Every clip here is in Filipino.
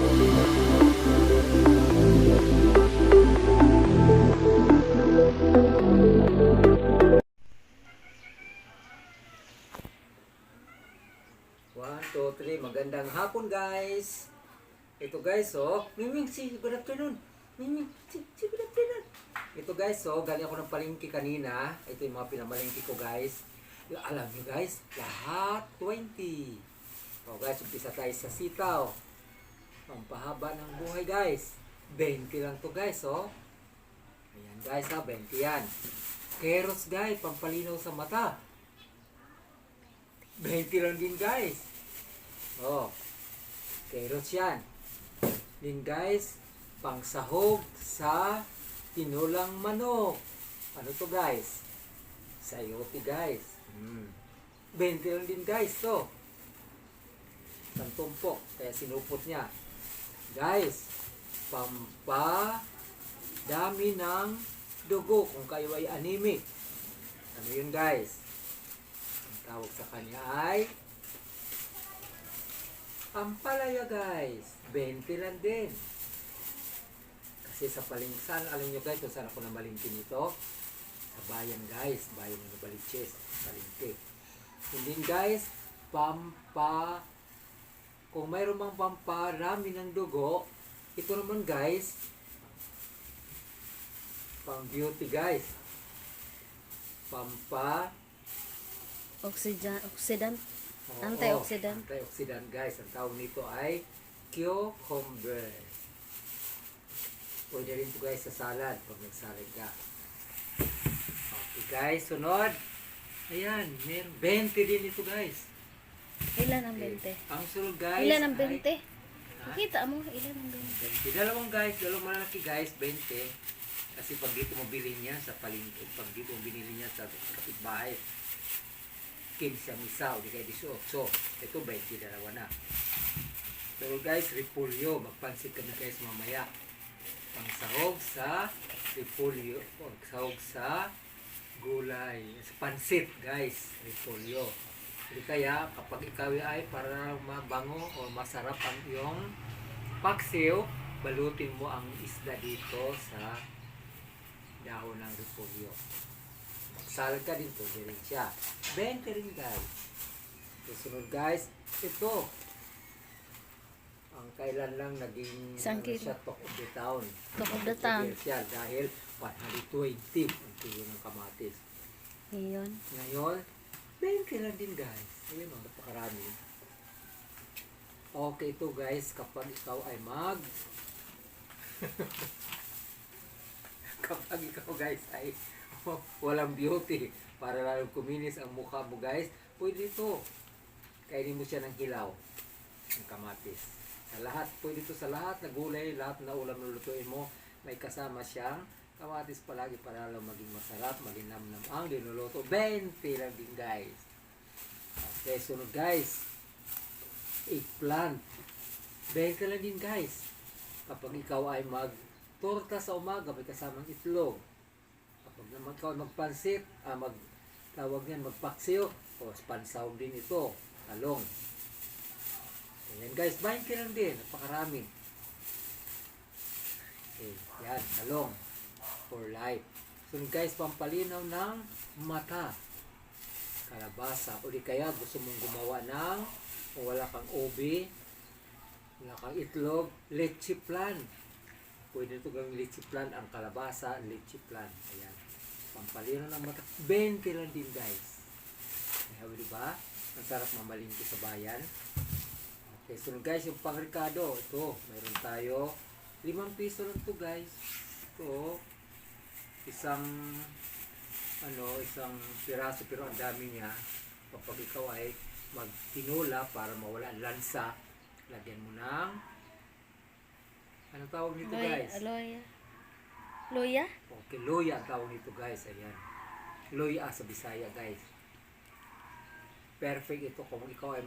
One, two, three. Magandang hapon, guys. Ito, guys, oh. Miming, good afternoon. Miming, good afternoon. Ito, guys, oh. Galing ako ng palengke kanina. Ito yung mga pinamalengke ko, guys. Alam nyo, guys, lahat 20. Oh, guys, umpisa tayo sa sitaw. Pampahaba ng buhay, guys. 20 lang to, guys, oh. Ayan, guys, ha. 20 yan. Carrots, guys. Pampalinaw sa mata. 20 lang din, guys. Oh, carrots yan. Din, guys, pangsahog sa tinulang manok. Ano to, guys? Sayote, guys. 20 lang din, guys, to. Isang tumpok, kaya sinupot niya. Guys, dami ng dugo kung kayo ay anemic. Ano yun, guys? Ang tawag sa kanya ay ampalaya, guys. 20 lang din. Kasi sa palingsan, alam nyo, guys, kung saan ako namalingki nito? Sa bayan, guys. Bayan ng Baliches. Palingki. Hindi, guys, kung mayroon mang pamparami ng dugo, ito naman, guys, pang beauty, guys. Oxidant. Antioxidant. Antioxidant, guys. Ang tawag nito ay cucumber. Pwede rin ito, guys, sa salad pag nagsalad ka. Okay, guys. Sunod. Ayan. Meron 20 din ito, guys. Ilan ang 20? Ang sunod, guys. Ilan ang 20? Ay, Pakita mo, ilan ang 20? 20. Dalawang malaki, guys. 20. Kasi pag dito mo bilhin niya sa palengke, pag dito mo binili niya sa kapitbahay, 15 misa o di kaya 18. Ito 20, dalawa na. Pero, guys, repolyo. Magpansit ka na, guys, mamaya. Pangsahog sa repolyo. Pangsahog sa gulay. Sa pansit, guys. Repolyo. Hindi kaya, kapag ikaw ay para mabango o masarap ang iyong paksiw, balutin mo ang isda dito sa dahon ng repolyo. Magsalad ka din, pwede rin siya. 20 rin, guys. Susunod, guys, ito. Ang kailan lang naging siya, talk of the town. Talk of the town. Siya, dahil 120 ang kilo ng kamatis. Ngayon, 20 lang din, guys. Ayun, napakarami. Okay, ito, guys, kapag ikaw ay kapag ikaw, guys, ay walang beauty para lalong kuminis ang mukha mo, guys, pwede ito. Kainin mo siya ng hilaw, ng kamatis. Sa lahat, pwede ito sa lahat na gulay, lahat na ulam na lutuin mo, may kasama siyang kamatis palagi para lalong maging masarap, maging namnam ang linuluto. 20 lang din, guys. Okay, sunod, guys. Eggplant. 20 lang din, guys. Kapag ikaw ay torta sa umaga, may kasamang itlog. Kapag naman ikaw magpansit, tawag yan, magpaksiyo, o pansawag din ito, talong. Ayan, guys, 20 lang din, napakarami. Okay, yan, talong, for life. So, guys, pampalinaw ng mata, kalabasa, o di kaya gusto mong gumawa ng, kung wala kang ubi, wala kang itlog, leche plan. Pwede ito gawing leche plan, ang kalabasa, leche plan. Ayan. Pampalino ng mata. 20 lang din, guys. Kaya, diba? Ang sarap mamalingki sa bayan. Okay, so guys, yung pang-ricado. Ito, mayroon tayo. 5 piso lang to, guys. Ito, isang piraso, pero ang dami niya. Kapag ikaw ay magtinula para mawala ang lansa, lagyan mo ng ano tawag nito, guys? Loya? Okay, loya ang tawag nito, guys. Ayan. Loya sa Bisaya, guys. Perfect ito kung ikaw ay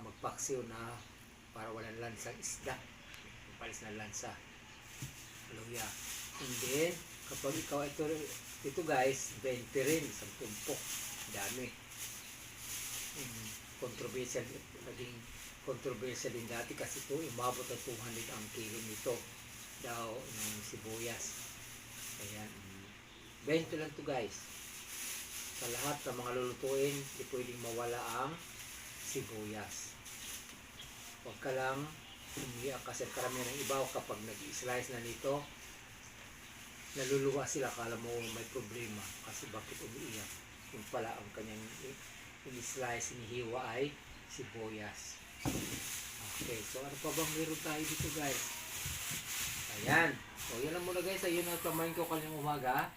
magpaksiw na para walang lansang isda. Palis na lansa. Loya. And then, kapag ikaw ito, guys, 20 rin. Isang tumpok. Dami. Controversial. Naging controversial din dati kasi ito umabot ng 200 ang kilo nito daw ng sibuyas. Ayan. 20 lang to guys. Sa lahat ng mga lulutuin, di pwedeng mawala ang sibuyas. Huwag ka lang umiyak kasi karamihan ng iba kapag nag-slice na nito, naluluwa sila, kala mo may problema kasi bakit umiiyak. Yung pala ang kanyang in-slice, inihiwa ay sibuyas. Okay, so ano pa bang meron tayo dito guys? Ayan. So yan lang muna guys, ayun ang tamayin ko kanyang umaga.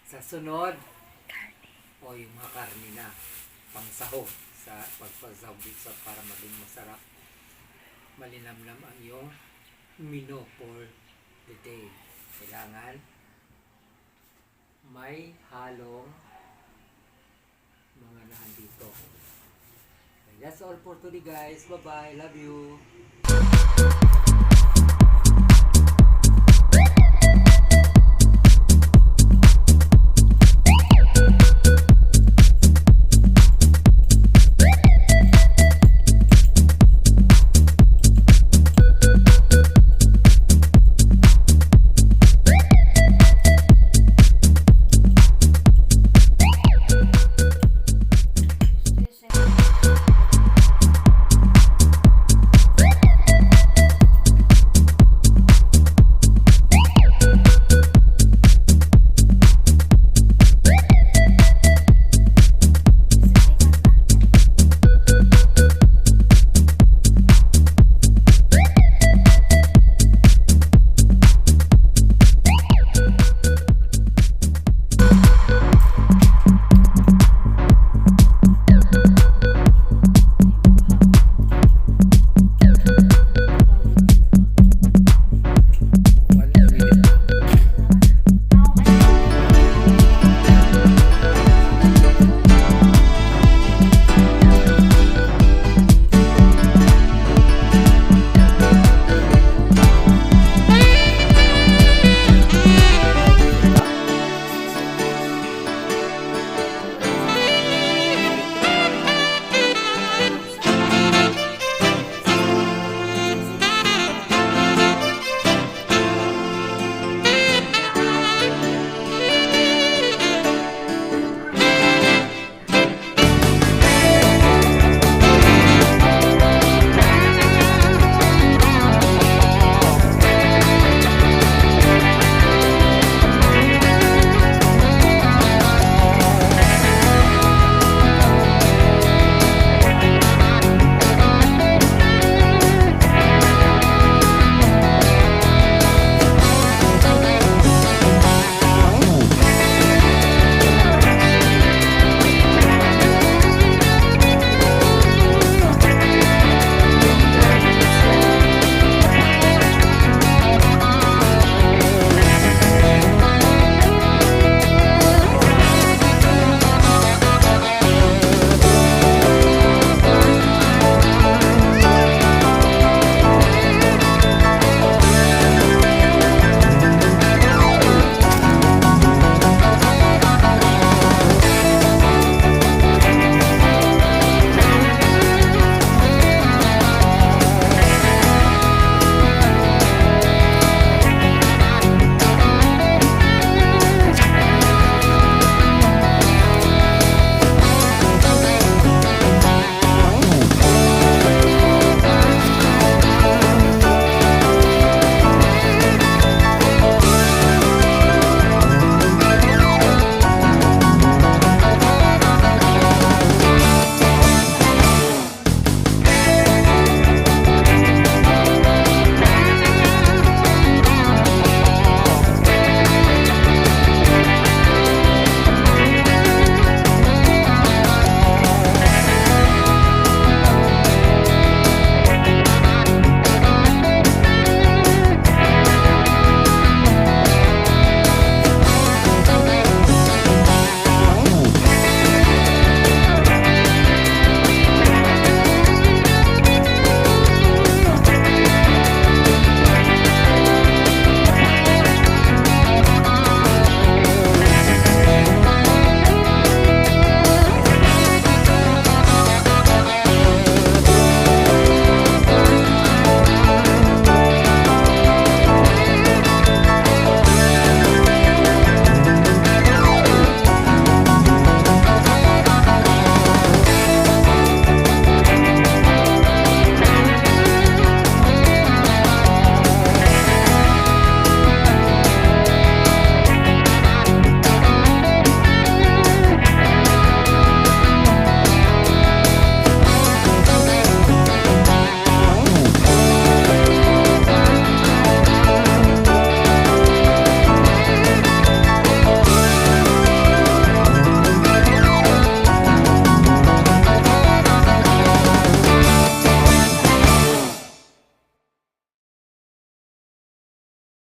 Sa sunod, o yung mga karne na pangsahog sa pagpasahog dito para maging masarap. Malinamnam ang iyong menu for the day. Kailangan may halong mga nahan dito. And that's all for today guys. Bye bye. Love you.